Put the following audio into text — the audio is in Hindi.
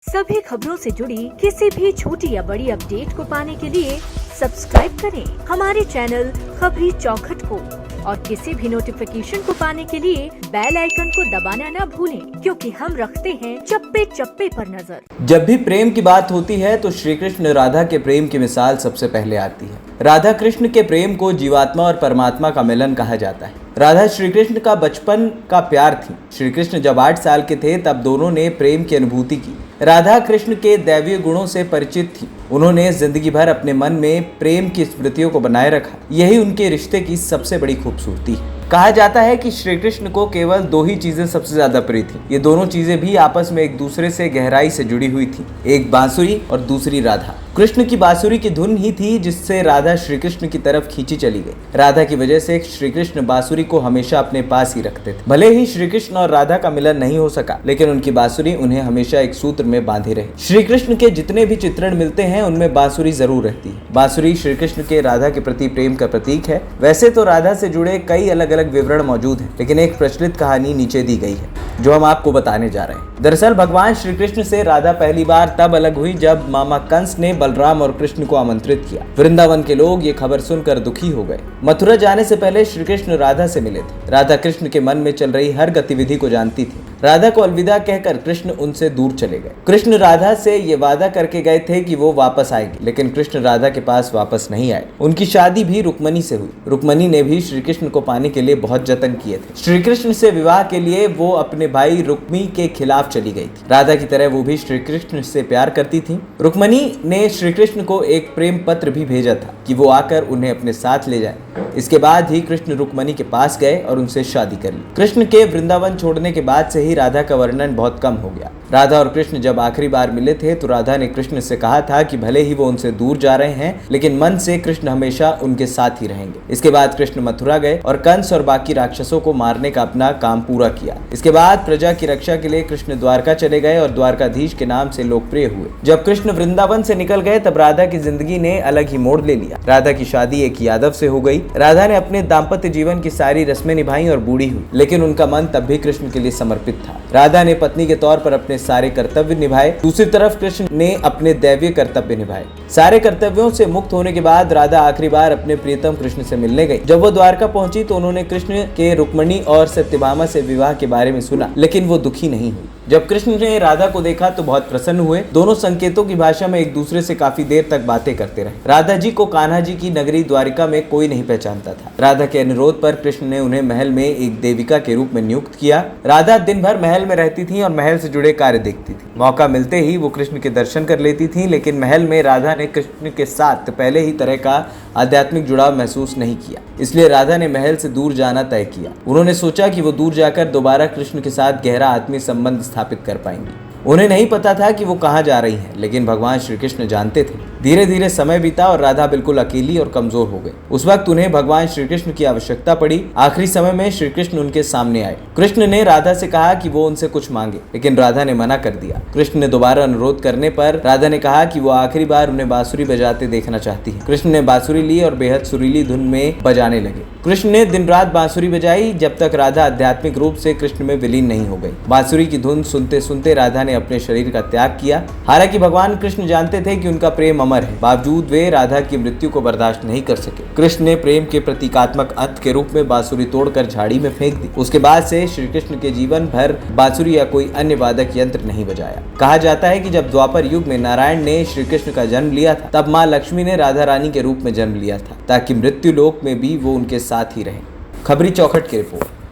सभी खबरों से जुड़ी किसी भी छोटी या बड़ी अपडेट को पाने के लिए सब्सक्राइब करें हमारे चैनल खबरी चौखट को और किसी भी नोटिफिकेशन को पाने के लिए बेल आइकन को दबाना न भूलें, क्योंकि हम रखते हैं चप्पे चप्पे पर नजर। जब भी प्रेम की बात होती है तो श्री कृष्ण राधा के प्रेम की मिसाल सबसे पहले आती है। राधा कृष्ण के प्रेम को जीवात्मा और परमात्मा का मिलन कहा जाता है। राधा श्री कृष्ण का बचपन का प्यार थी। श्री कृष्ण जब 8 साल के थे तब दोनों ने प्रेम की अनुभूति की। राधा कृष्ण के दैवीय गुणों से परिचित थी। उन्होंने जिंदगी भर अपने मन में प्रेम की स्मृतियों को बनाए रखा। यही उनके रिश्ते की सबसे बड़ी खूबसूरती है। कहा जाता है कि श्री कृष्ण को केवल 2 ही चीजें सबसे ज्यादा प्रिय थी। ये दोनों चीजें भी आपस में एक दूसरे से गहराई से जुड़ी हुई थी, एक बांसुरी और दूसरी राधा। कृष्ण की बांसुरी की धुन ही थी जिससे राधा श्री कृष्ण की तरफ खींची चली गई। राधा की वजह से श्री कृष्ण बांसुरी को हमेशा अपने पास ही रखते थे। भले ही श्री कृष्ण और राधा का मिलन नहीं हो सका, लेकिन उनकी बांसुरी उन्हें हमेशा एक सूत्र में बांधे रही। श्री कृष्ण के जितने भी चित्रण मिलते हैं उनमें बांसुरी जरूर रहती है। बांसुरी श्री कृष्ण के राधा के प्रति प्रेम का प्रतीक है। वैसे तो राधा से जुड़े कई अलग अलग विवरण मौजूद हैं, लेकिन एक प्रचलित कहानी नीचे दी गई है जो हम आपको बताने जा रहे हैं। दरअसल भगवान श्री कृष्ण से राधा पहली बार तब अलग हुई जब मामा कंस ने बलराम और कृष्ण को आमंत्रित किया। वृंदावन के लोग ये खबर सुनकर दुखी हो गए। मथुरा जाने से पहले श्री कृष्ण राधा से मिले थे। राधा कृष्ण के मन में चल रही हर गतिविधि को जानती थी। राधा को अलविदा कहकर कृष्ण उनसे दूर चले गए। कृष्ण राधा से ये वादा करके गए थे कि वो वापस आएंगे, लेकिन कृष्ण राधा के पास वापस नहीं आए। उनकी शादी भी रुक्मणी से हुई। रुक्मणी ने भी श्री कृष्ण को पाने के लिए बहुत जतन किए थे। श्री कृष्ण से विवाह के लिए वो अपने भाई रुक्मी के खिलाफ चली गई थी। राधा की तरह वो भी श्री कृष्ण से प्यार करती थी। रुक्मणी ने श्री कृष्ण को एक प्रेम पत्र भी भेजा था कि वो आकर उन्हें अपने साथ ले जाए। इसके बाद ही कृष्ण रुक्मणी के पास गए और उनसे शादी कर ली। कृष्ण के वृंदावन छोड़ने के बाद से ही राधा का वर्णन बहुत कम हो गया। राधा और कृष्ण जब आखिरी बार मिले थे तो राधा ने कृष्ण से कहा था कि भले ही वो उनसे दूर जा रहे हैं, लेकिन मन से कृष्ण हमेशा उनके साथ ही रहेंगे। इसके बाद कृष्ण मथुरा गए और कंस और बाकी राक्षसों को मारने का अपना काम पूरा किया। इसके बाद प्रजा की रक्षा के लिए कृष्ण द्वारका चले गए और द्वारकाधीश के नाम से लोकप्रिय हुए। जब कृष्ण वृंदावन से निकल गए तब राधा की जिंदगी ने अलग ही मोड़ ले लिया। राधा की शादी एक यादव से हो गई। राधा ने अपने दाम्पत्य जीवन की सारी रस्में निभाई और बूढ़ी हुई, लेकिन उनका मन तब भी कृष्ण के लिए समर्पित था। राधा ने पत्नी के तौर पर अपने सारे कर्तव्य निभाए। दूसरी तरफ कृष्ण ने अपने दैवीय कर्तव्य निभाए। सारे कर्तव्यों से मुक्त होने के बाद राधा आखिरी बार अपने प्रियतम कृष्ण से मिलने गई। जब वो द्वारका पहुंची तो उन्होंने कृष्ण के रुक्मणी और सत्यभामा से विवाह के बारे में सुना, लेकिन वो दुखी नहीं हुई। जब कृष्ण ने राधा को देखा तो बहुत प्रसन्न हुए। दोनों संकेतों की भाषा में एक दूसरे से काफी देर तक बातें करते रहे। राधा जी को कान्हा जी की नगरी द्वारिका में कोई नहीं पहचानता था। राधा के अनुरोध पर कृष्ण ने उन्हें महल में एक देविका के रूप में नियुक्त किया। राधा दिन भर महल में रहती थी और महल से जुड़े कार्य देखती थी। मौका मिलते ही वो कृष्ण के दर्शन कर लेती थी, लेकिन महल में राधा ने कृष्ण के साथ पहले ही तरह का आध्यात्मिक जुड़ाव महसूस नहीं किया। इसलिए राधा ने महल से दूर जाना तय किया। उन्होंने सोचा कि वो दूर जाकर दोबारा कृष्ण के साथ गहरा आत्मीय संबंध स्थापित कर पाएंगी। उन्हें नहीं पता था कि वो कहाँ जा रही हैं, लेकिन भगवान श्री कृष्ण जानते थे। धीरे धीरे समय बीता और राधा बिल्कुल अकेली और कमजोर हो गई। उस वक्त उन्हें भगवान श्री कृष्ण की आवश्यकता पड़ी। आखिरी समय में श्री कृष्ण उनके सामने आए। कृष्ण ने राधा से कहा कि वो उनसे कुछ मांगे, लेकिन राधा ने मना कर दिया। कृष्ण ने दोबारा अनुरोध करने पर राधा ने कहा कि वो आखिरी बार उन्हें बांसुरी बजाते देखना चाहती है। कृष्ण ने बांसुरी ली और बेहद सुरीली धुन में बजाने लगे। कृष्ण ने दिन रात बांसुरी बजाई जब तक राधा आध्यात्मिक रूप से कृष्ण में विलीन नहीं हो गई। बांसुरी की धुन सुनते सुनते राधा ने अपने शरीर का त्याग किया। हालांकि भगवान कृष्ण जानते थे कि उनका प्रेम अमर है, बावजूद वे राधा की मृत्यु को बर्दाश्त नहीं कर सके। कृष्ण ने प्रेम के प्रतीकात्मक अंत के रूप में बांसुरी तोड़कर झाड़ी में फेंक दी। उसके बाद से श्री कृष्ण के जीवन भर बांसुरी या कोई अन्य वादक यंत्र नहीं बजाया। कहा जाता है कि जब द्वापर युग में नारायण ने श्री कृष्ण का जन्म लिया था, तब माँ लक्ष्मी ने राधा रानी के रूप में जन्म लिया था, ताकि मृत्यु लोक में भी वो उनके साथ ही रहे। खबरी चौखट की रिपोर्ट।